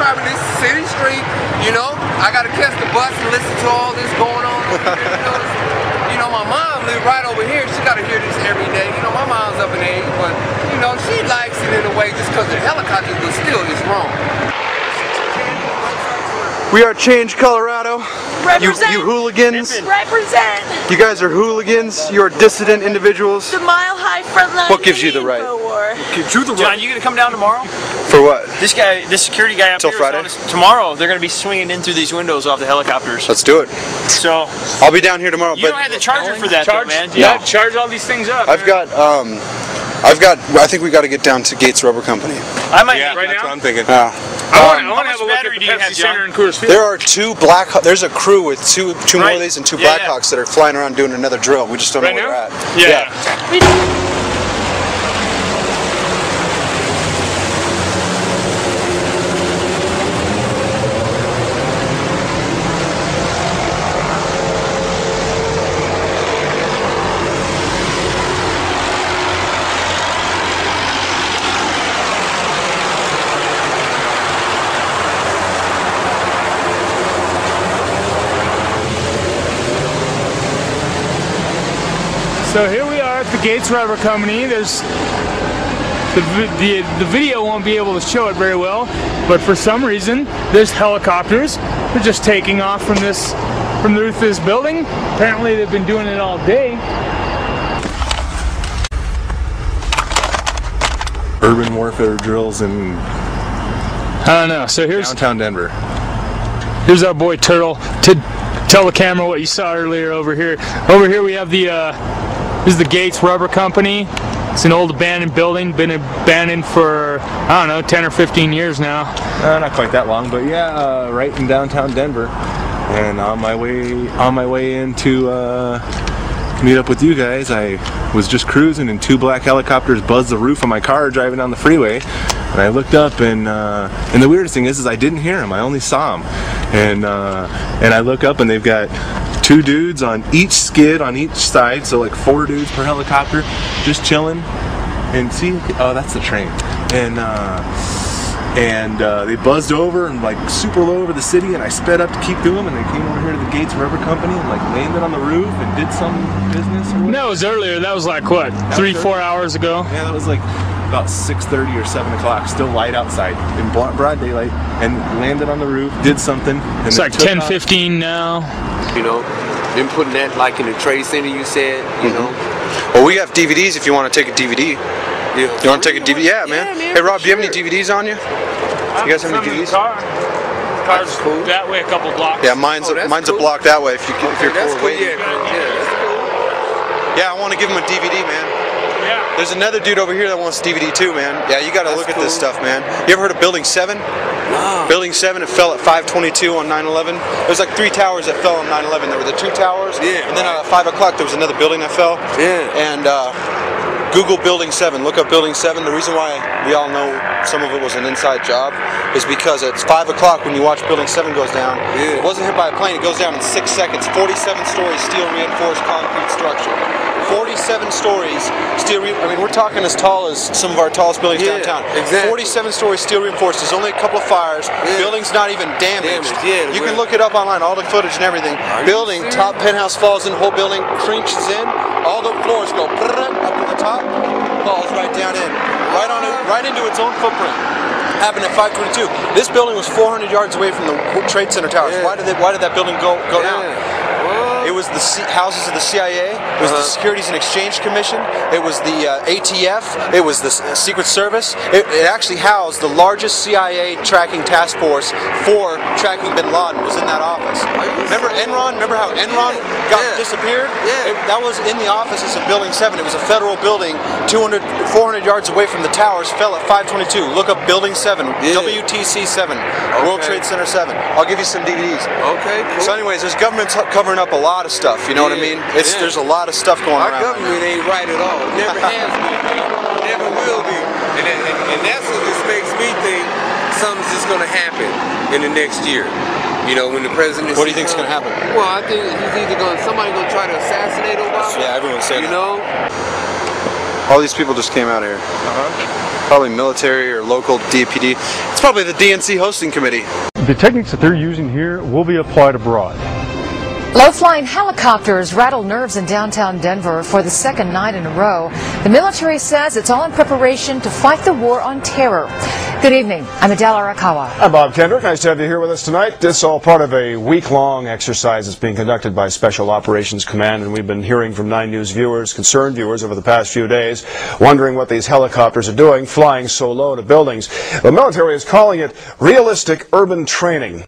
driving this city street, you know, I gotta catch the bus and listen to all this going on over here, you know, my mom lives right over here, she gotta hear this every day. You know, my mom's up in age, but, you know, she likes it in a way just because the helicopter, but still it's wrong. We are Change Colorado. Represent. You hooligans. Represent. You guys are hooligans. You are dissident individuals. The Mile High Frontline. What gives you the right? John, you gonna come down tomorrow? For what? This guy, this security guy up Till here. Friday? Tomorrow, they're gonna be swinging in through these windows off the helicopters. Let's do it. So I'll be down here tomorrow. You don't have the charger for that, though, man. Yeah, charge all these things up. I've got. I think we got to get down to Gates Rubber Company. I might. Yeah, right that's now. what I'm thinking. I want to have a look at the Pepsi Center in Coors Field. There are two there's a crew with two more of these and two Blackhawks that are flying around doing another drill. We just don't know where they're at. Yeah. So here we are at the Gates Rubber Company. There's the video won't be able to show it very well, but for some reason there's helicopters. They're just taking off from the roof of this building. Apparently they've been doing it all day. Urban warfare drills in I don't know. So here's downtown Denver. Here's our boy Turtle to tell the camera what you saw earlier over here. Over here we have this is the Gates Rubber Company. It's an old abandoned building, been abandoned for, I don't know, 10 or 15 years now. Not quite that long, but yeah, right in downtown Denver. And on my way in to meet up with you guys, I was just cruising and two black helicopters buzzed the roof of my car driving down the freeway. And I looked up and the weirdest thing is I didn't hear them, I only saw them. And I look up and they've got two dudes on each skid on each side, so like 4 dudes per helicopter, just chilling. And see, oh, that's the train. And they buzzed over and like super low over the city, and I sped up to keep to them, and they came over here to the Gates Rubber Company and like landed on the roof and did some business. Or whatever. That was earlier. That was like what, 3-4 hours ago? Yeah, that was like about 6:30 or 7 o'clock, still light outside in broad daylight, and landed on the roof, did something. And it's like 10:15 now. You know, then putting that like in the trade center, you said, you know. Well, we have DVDs if you want to take a DVD. Yeah. You want to take a DVD? Yeah, man. Hey, Rob, do you have any DVDs on you? You guys have any DVDs? Car's cool. That way a couple blocks. Yeah, mine's a block that way if you're cool. Yeah, that's cool. Yeah, I want to give him a DVD, man. Yeah. There's another dude over here that wants DVD too, man. Yeah, you got to look at this stuff, man. You ever heard of Building 7? No. Building 7, it fell at 5:22 on 9/11. There's like 3 towers that fell on 9/11. There were the 2 towers, and then at 5 o'clock there was another building that fell. Yeah. And Google Building 7. Look up Building 7. The reason why we all know some of it was an inside job is because it's 5 o'clock when you watch Building 7 goes down. Yeah. It wasn't hit by a plane. It goes down in 6 seconds. 47-story steel reinforced concrete structure. 47 stories steel. I mean, we're talking as tall as some of our tallest buildings downtown. Exactly. 47-story steel reinforced. There's only a couple of fires. Building's not even damaged. You can look it up online, all the footage and everything. Building, top penthouse falls in, whole building crinches in. All the floors go up to the top, falls right down in, right into its own footprint. Happened at 5:22. This building was 400 yards away from the Trade Center towers. Why did that building go down? It was the houses of the CIA. It was the Securities and Exchange Commission. It was the ATF. It was the Secret Service. It actually housed the largest CIA tracking task force for tracking Bin Laden. Was in that office. Remember Enron? Remember how Enron disappeared? Yeah. That was in the offices of Building 7. It was a federal building, 400 yards away from the towers. Fell at 5:22. Look up Building 7. WTC 7. World Trade Center 7. I'll give you some DVDs. Okay. Cool. So anyways, there's government covering up a lot of stuff, you know what I mean? There's a lot of stuff going Our around. Our government ain't right at all. Never has been. Never will be. And that's what just makes me think something's just going to happen in the next year. You know, when the president. What do you think is going to happen? Well, I think he's either somebody's going to try to assassinate Obama. Yeah, everyone's saying that. You know? All these people just came out here. Probably military or local DPD. It's probably the DNC hosting committee. The techniques that they're using here will be applied abroad. Low-flying helicopters rattle nerves in downtown Denver for the second night in a row. The military says it's all in preparation to fight the war on terror. Good evening. I'm Adele Arakawa. I'm Bob Kendrick. Nice to have you here with us tonight. This is all part of a week-long exercise that's being conducted by Special Operations Command, and we've been hearing from 9 News viewers, concerned viewers, over the past few days, wondering what these helicopters are doing, flying so low to buildings. The military is calling it realistic urban training.